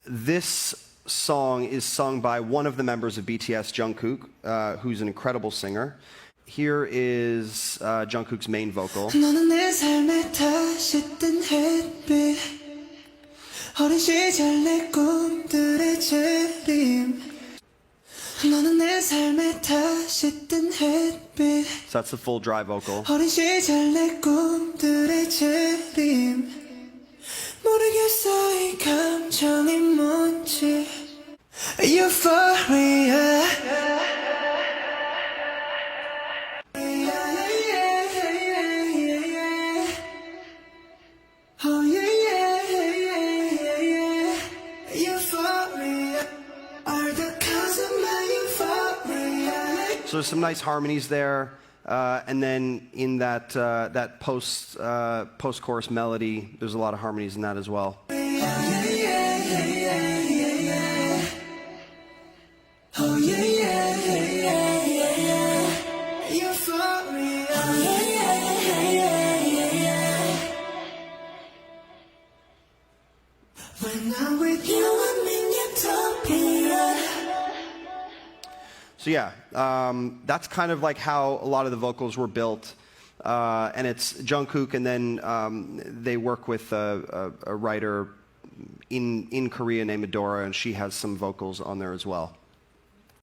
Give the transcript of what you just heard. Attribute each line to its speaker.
Speaker 1: this song is sung by one of the members of BTS, Jungkook, who's an incredible singer. Here is Jungkook's main vocal.
Speaker 2: 너는 내 삶에 다시 뜬 햇빛 어린 시절 내 꿈들의 재림 너는 내 삶에 다시 뜬 햇빛
Speaker 1: So that's the full dry vocal.
Speaker 2: 어린 시절 내 꿈들의 재림 모르겠어 이 감정이 뭔지 Euphoria Oh yeah, yeah, yeah, yeah, yeah. Euphoria are the cause of my euphoria.
Speaker 1: So there's some nice harmonies there, and then in that that post-chorus melody, there's a lot of harmonies in that as well.
Speaker 2: Oh yeah, yeah, yeah, yeah, yeah. Oh yeah, yeah, yeah, yeah, yeah. Euphoria. Oh yeah, yeah, yeah, yeah, yeah. When I'm with you, I'm in utopia.
Speaker 1: So yeah, that's kind of like how a lot of the vocals were built, and it's Jungkook, and then they work with a writer in Korea named Adora, and she has some vocals on there as well.